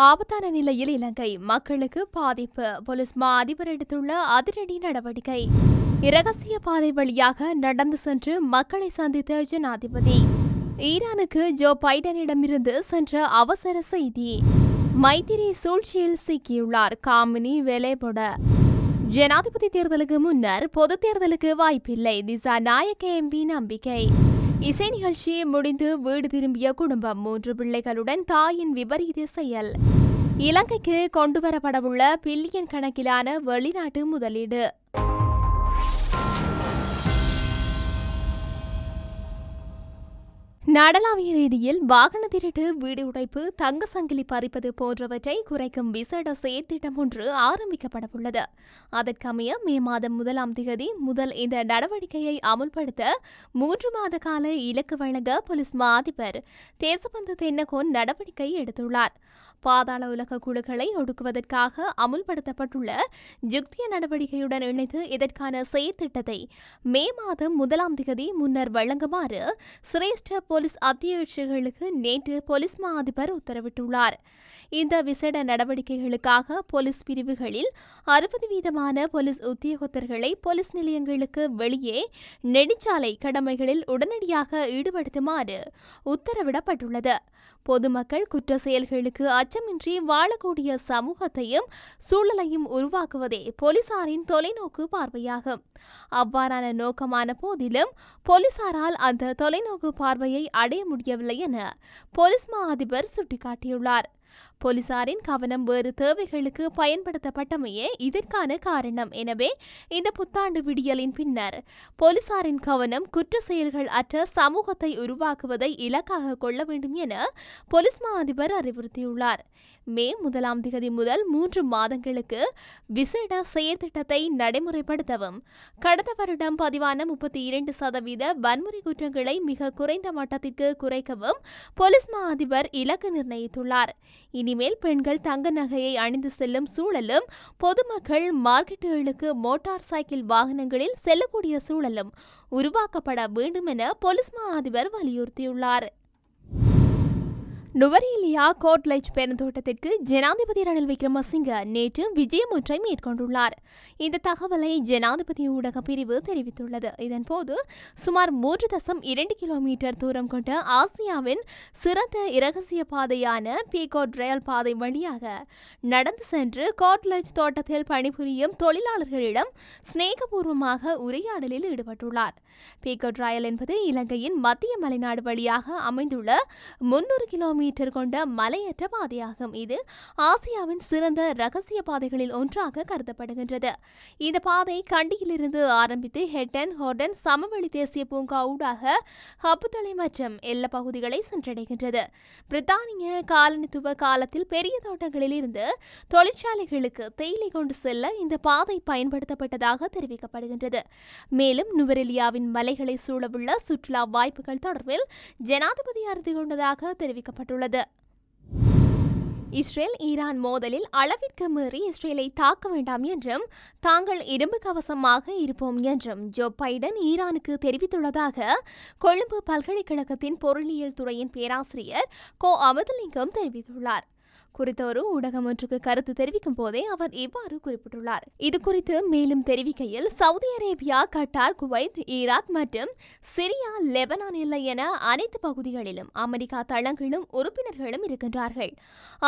ஆபத்தான நிலையில் இலங்கை மக்களுக்கு பாதிப்பு. போலீஸ் மா அதிபர் எடுத்துள்ள அதிரடி நடவடிக்கை. இரகசிய பாதை வழியாக நடந்து சென்று மக்களை சந்தித்த ஜனாதிபதி. ஈரானுக்கு ஜோ பைடனிடமிருந்து சென்ற அவசர செய்தி. மைத்திரி சூழ்ச்சியில் சிக்கியுள்ளார் காமினி வெலேபொட. ஜனாதிபதி தேர்தலுக்கு முன்னர் பொது தேர்தலுக்கு வாய்ப்பில்லை, திசா நாயக்க எம்பி நம்பிக்கை. இசை நிகழ்ச்சி முடிந்து வீடு திரும்பிய குடும்பம், 3 பிள்ளைகளுடன் தாயின் விபரீத செயல். இலங்கைக்கு கொண்டுவரப்படவுள்ள பில்லியன் கணக்கிலான வெளிநாட்டு முதலீடு. நாடளாவிய ரீதியில் வாகன திருட்டு, வீடு உடைப்பு, தங்க சங்கிலி பறிப்பது போன்றவற்றை குறைக்கும் விசேட செயற்திட்டம் ஒன்று ஆரம்பிக்கப்படவுள்ளது. அதற்கமைய மே மாதம் 1ஆம் தேதி முதல் இந்த நடவடிக்கையை அமுல்படுத்த 3 மாத கால இலக்கு வழங்க போலீஸ் மா அதிபர் தேசபந்து தென்னகோன் நடவடிக்கை எடுத்துள்ளார். பாதாள உலக குழுக்களை ஒடுக்குவதற்காக அமுல்படுத்தப்பட்டுள்ள ஜுக்திய நடவடிக்கையுடன் இணைத்து இதற்கான செயற்திட்டத்தை மே மாதம் 1ஆம் தேதி முன்னர் வழங்குமாறு சிரேஷ்ட போலீஸ் அத்தியட்சர்களுக்கு நேற்று போலீஸ் மா அதிபர் உத்தரவிட்டுள்ளார். இந்த விசேட நடவடிக்கைகளுக்காக போலீஸ் பிரிவுகளில் 60% போலீஸ் உத்தியோகத்தர்களை போலீஸ் நிலையங்களுக்கு வெளியே நெடுஞ்சாலை கடமைகளில் உடனடியாக ஈடுபடுத்துமாறு உத்தரவிடப்பட்டுள்ளது. பொதுமக்கள் குற்ற செயல்களுக்கு அச்சமின்றி வாழக்கூடிய சமூகத்தையும் சூழலையும் உருவாக்குவதே போலீசாரின் தொலைநோக்கு பார்வையாகும். அவ்வாறான நோக்கமான போதிலும் போலீசாரால் அந்த தொலைநோக்கு பார்வையை அடைய முடியவில்லை என போலீஸ் மா அதிபர் சுட்டிக்காட்டியுள்ளார். போலீசாரின் கவனம் வேறு தேவைகளுக்கு பயன்படுத்தப்பட்டமையே இதற்கான காரணம். எனவே இந்த புத்தாண்டு விடியலின் பின்னர் போலீசாரின் கவனம் குற்ற செயல்கள் அற்ற சமூகத்தை உருவாக்குவதை இலக்காக கொள்ள வேண்டும் என போலீஸ் மா அதிபர் அறிவுறுத்தியுள்ளார். மே 1ஆம் தேதி முதல் 3 மாதங்களுக்கு விசேட செயற்திட்டத்தை நடைமுறைப்படுத்தவும், கடந்த வருடம் பதிவான 32% வன்முறை குற்றங்களை மிக குறைந்த மட்டத்திற்கு குறைக்கவும் போலீஸ் மா அதிபர் இலக்கு நிர்ணயித்துள்ளார். இனிமேல் பெண்கள் தங்க நகையை அணிந்து செல்லும் சூழலும், பொதுமக்கள் மார்க்கெட்டுகளுக்கு மோட்டார் சைக்கிள் வாகனங்களில் செல்லக்கூடிய சூழலும் உருவாக்கப்பட வேண்டும் என போலீஸ் மா அதிபர் வலியுறுத்தியுள்ளார். நுவரேலியா கோட்லெஜ் பெருந்தோட்டத்திற்கு ஜனாதிபதி ரணில் விக்ரமசிங்க நேற்று விஜயம் ஒன்றை மேற்கொண்டுள்ளார். இந்த தகவலை ஜனாதிபதி ஊடக பிரிவு தெரிவித்துள்ளது. இதன்போது சுமார் 3.2 கிலோமீட்டர் தூரம் கொண்ட ஆசியாவின் சிறந்த இரகசிய பாதையான பீகோட் ரயில் பாதை வழியாக நடந்து சென்று கோட்லெஜ் தோட்டத்தில் பணிபுரியும் தொழிலாளர்களிடம் சிநேகபூர்வமாக உரையாடலில் ஈடுபட்டுள்ளார். பீகோட் ரயில் என்பது இலங்கையின் மத்திய மலைநாடு வழியாக அமைந்துள்ள 300 கிலோமீட்டர் கொண்ட மலையற்ற பாதையாகும். இது ஆசியாவின் சிறந்த ரகசிய பாதைகளில் ஒன்றாக கருதப்படுகின்றது. இந்த பாதை கண்டியிலிருந்து ஆரம்பித்து ஹெட்டன் ஹோர்டன் சமவெளி தேசிய பூங்கா ஊடாக ஹப்புத்தளை மற்றும் எல்ல பகுதிகளை சென்றடைகின்றது. பிரித்தானிய காலனித்துவ காலத்தில் பெரிய தோட்டங்களில் இருந்து தொழிற்சாலைகளுக்கு தேயிலை கொண்டு செல்ல இந்த பாதை பயன்படுத்தப்பட்டதாக தெரிவிக்கப்படுகின்றது. மேலும் நுவரெலியாவின் மலைகளை சூழவுள்ள சுற்றுலா வாய்ப்புகள் தொடர்பில் ஜனாதிபதி அறிந்து கொண்டதாக தெரிவிக்கப்பட்டுள்ளது. இஸ்ரேல் ஈரான் மோதலில் அளவிற்கு மீறி இஸ்ரேலை தாக்க வேண்டாம் என்றும் தாங்கள் இரும்பு கவசமாக இருப்போம் என்றும் ஜோ பைடன் ஈரானுக்கு தெரிவித்துள்ளதாக கொழும்பு பல்கலைக்கழகத்தின் பொருளியல் துறையின் பேராசிரியர் கோ அமதலிங்கம் தெரிவித்துள்ளார். குறித்த ஒரு ஊடகம் ஒன்றுக்கு கருத்து தெரிவிக்கும் போதே அவர் இவ்வாறு குறிப்பிட்டுள்ளார். இது குறித்து மேலும் தெரிவிக்கையில், Saudi Arabia, Qatar, Kuwait, Iraq மற்றும் சிரியா, லெபனான் இல்லை என அனைத்து பகுதிகளிலும் அமெரிக்கா தளங்களும் உறுப்பினர்களும் இருக்கின்றார்கள்.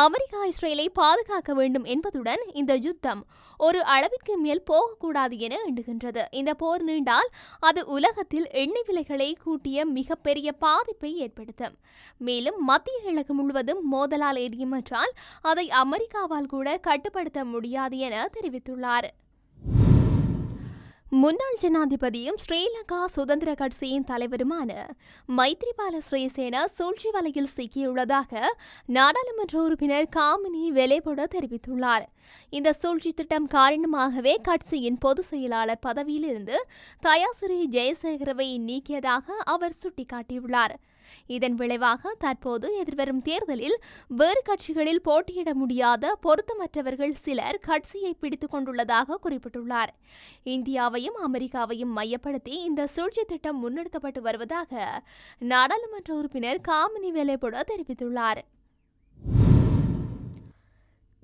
அமெரிக்கா இஸ்ரேலை பாதுகாக்க வேண்டும் என்பதுடன் இந்த யுத்தம் ஒரு அளவிற்கு மேல் போகக்கூடாது என எண்ணுகின்றது. இந்த போர் நீண்டால் அது உலகத்தில் எண்ணெய் விலைகளை கூட்டிய மிகப்பெரிய பாதிப்பை ஏற்படுத்தும். மேலும் மத்திய கிழக்கு முழுவதும் மோதலால் எரியும் என்றால் அதை அமெரிக்காவால் கூட கட்டுப்படுத்த முடியாது என தெரிவித்துள்ளார். முன்னாள் ஜனாதிபதியும் ஸ்ரீலங்கா சுதந்திர கட்சியின் தலைவருமான மைத்ரிபால சிறிசேன சூழ்ச்சி வலையில் சிக்கியுள்ளதாக நாடாளுமன்ற உறுப்பினர் காமினி வெலேபொட தெரிவித்துள்ளார். இந்த சூழ்ச்சி திட்டம் காரணமாகவே கட்சியின் பொதுச் செயலாளர் பதவியிலிருந்து தயாசிறி ஜெயசேகரவை நீக்கியதாக அவர் சுட்டிக்காட்டியுள்ளார். இதன் விளைவாக தற்போது எதிர்வரும் தேர்தலில் வேறு கட்சிகளில் போட்டியிட முடியாத பொருத்தமற்றவர்கள் சிலர் கட்சியை பிடித்துக் கொண்டுள்ளதாக குறிப்பிட்டுள்ளார். இந்தியாவையும் அமெரிக்காவையும் மையப்படுத்தி இந்த சூழ்ச்சி திட்டம் முன்னெடுக்கப்பட்டு வருவதாக நாடாளுமன்ற உறுப்பினர் காமினி வெலேபொட தெரிவித்துள்ளார்.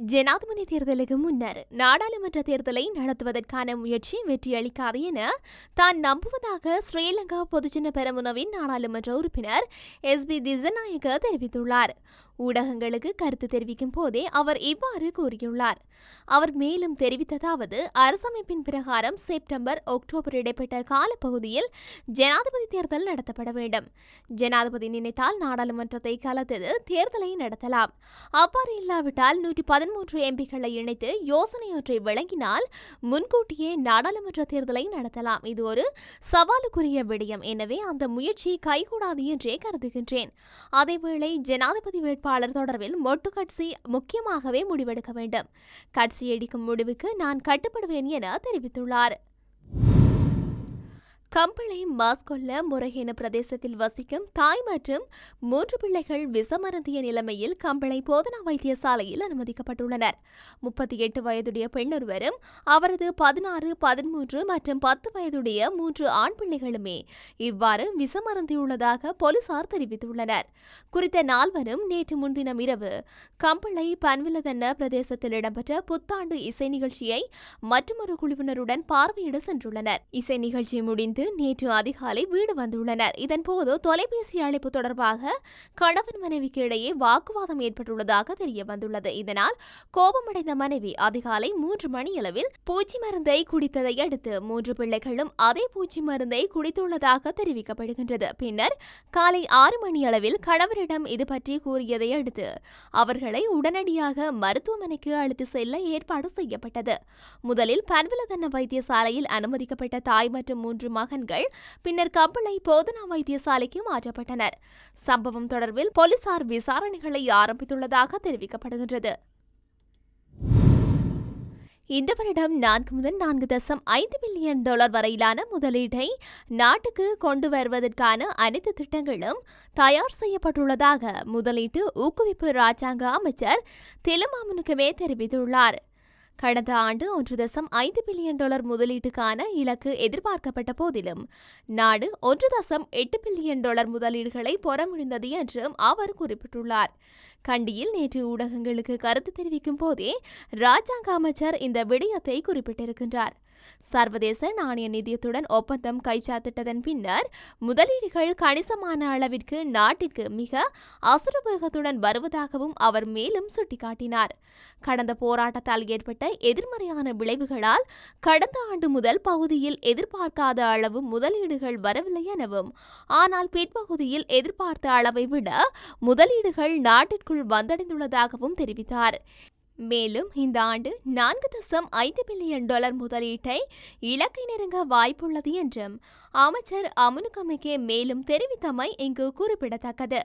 ஜனாதிபதி தேர்தலுக்கு முன்னர் நாடாளுமன்ற தேர்தலை நடத்துவதற்கான முயற்சி வெற்றியளிக்காது என தான் நம்புவதாக ஸ்ரீலங்கா பொதுஜன பெரமுனவின் நாடாளுமன்ற உறுப்பினர் எஸ்.பி. திசாநாயக்க தெரிவித்துள்ளார். ஊடகங்களுக்கு கருத்து தெரிவிக்கும் போதே அவர் இவ்வாறு கூறியுள்ளார். அவர் மேலும் தெரிவித்ததாவது, அரசமைப்பின் பிரகாரம் செப்டம்பர் அக்டோபர் இடைப்பட்ட காலப்பகுதியில் ஜனாதிபதி தேர்தல் நடத்தப்பட வேண்டும். ஜனாதிபதி நினைத்தால் நாடாளுமன்றத்தை கலத்தது தேர்தலை நடத்தலாம். அவ்வாறு இல்லாவிட்டால் 113 எம்பிக்களை இணைத்து யோசனையொன்றை வழங்கினால் முன்கூட்டியே நாடாளுமன்ற தேர்தலை நடத்தலாம். இது ஒரு சவாலுக்குரிய விடயம். எனவே அந்த முயற்சி கைகூடாது என்றே கருதுகின்றேன். அதேவேளை ஜனாதிபதி வேட்பாளர் தொடர்பில் மொட்டு கட்சி முக்கியமாகவே முடிவெடுக்க வேண்டும். கட்சி எடுக்கும் முடிவுக்கு நான் கட்டுப்படுவேன் என தெரிவித்துள்ளார். கம்பளை மாஸ்கொல்ல முரஹேன பிரதேசத்தில் வசிக்கும் தாய் மற்றும் 3 பிள்ளைகள் விஷமருந்திய நிலைமையில் கம்பளை போதனா வைத்தியசாலையில் அனுமதிக்கப்பட்டுள்ளனர். 38 வயதுடைய பெண்ணொருவரும் அவரது 16, 13 மற்றும் 10 வயதுடைய 3 ஆண் பிள்ளைகளுமே இவ்வாறு விஷமருந்தியுள்ளதாக போலீசார் தெரிவித்துள்ளனர். குறித்த நால்வரும் நேற்று முன்தினம் இரவு கம்பளை பன்விலதன்ன பிரதேசத்தில் இடம்பெற்ற புத்தாண்டு இசை நிகழ்ச்சியை மற்றொரு குழுவினருடன் பார்வையிட சென்றுள்ளனர். இசை நிகழ்ச்சி முடிந்து நேற்று அதிகாலை வீடு வந்துள்ளனர். இதன்போது தொலைபேசி அழைப்பு தொடர்பாக கணவன் மனைவிக்கு இடையே வாக்குவாதம் ஏற்பட்டுள்ளதாக தெரிய வந்துள்ளது. இதனால் கோபமடைந்த மனைவி அதிகாலை 3 மணியளவில் பூச்சி மருந்தை குடித்ததை அடுத்து 3 பிள்ளைகளும் அதே பூச்சி மருந்தை குடித்துள்ளதாக தெரிவிக்கப்படுகின்றது. பின்னர் காலை 6 மணியளவில் கணவரிடம் இது பற்றி கூறியதை அடுத்து அவர்களை உடனடியாக மருத்துவமனைக்கு அழைத்து செல்ல ஏற்பாடு செய்யப்பட்டது. முதலில் பன்விலதன்ன வைத்தியசாலையில் அனுமதிக்கப்பட்ட தாய் மற்றும் 3 மகன்கள் பின்னர் கம்பளை போதனா வைத்தியசாலைக்கு மாற்றப்பட்டனர். சம்பவம் தொடர்பில் போலீசார் விசாரணைகளை ஆரம்பித்துள்ளதாக தெரிவிக்கப்படுகின்றது. இந்த வருடம் 4 முதல் 4.5 பில்லியன் டாலர் வரையிலான முதலீட்டை நாட்டுக்கு கொண்டு வருவதற்கான அனைத்து திட்டங்களும் தயார் செய்யப்பட்டுள்ளதாக முதலீட்டு ஊக்குவிப்பு இராஜாங்க அமைச்சர் திலுமாமுனுக்கமே தெரிவித்துள்ளார். கடந்த ஆண்டு 1.5 பில்லியன் டாலர் முதலீட்டுக்கான இலக்கு எதிர்பார்க்கப்பட்ட போதிலும் நாடு 1.8 பில்லியன் டாலர் முதலீடுகளை பெற முடிந்தது என்றும் அவர் குறிப்பிட்டுள்ளார். கண்டியில் நேற்று ஊடகங்களுக்கு கருத்து தெரிவிக்கும் போதே இராஜாங்க அமைச்சர் இந்த விடயத்தை குறிப்பிட்டிருக்கின்றார். சர்வதேச நாணய நிதியத்துடன் ஒப்பந்தம் கைச்சாத்திட்டதன் பின்னர் முதலீடுகள் கணிசமான அளவிற்கு நாட்டிற்கு மிக அசுரவேகத்துடன் வருவதாகவும் அவர் மேலும் சுட்டிக்காட்டினார். கடந்த போராட்டத்தால் ஏற்பட்ட எதிர்மறையான விளைவுகளால் கடந்த ஆண்டு முதல் பகுதியில் எதிர்பார்க்காத அளவு முதலீடுகள் வரவில்லை எனவும், ஆனால் பிற்பகுதியில் எதிர்பார்த்த அளவை விட முதலீடுகள் நாட்டிற்குள் வந்தடைந்துள்ளதாகவும் தெரிவித்தார். மேலும் இந்த ஆண்டு 4.5 பில்லியன் டாலர் முதலீட்டை இலக்கை நெருங்க வாய்ப்புள்ளது என்றும் அமைச்சர் அமுனுகமகே மேலும் தெரிவித்தமை இங்கு குறிப்பிடத்தக்கது.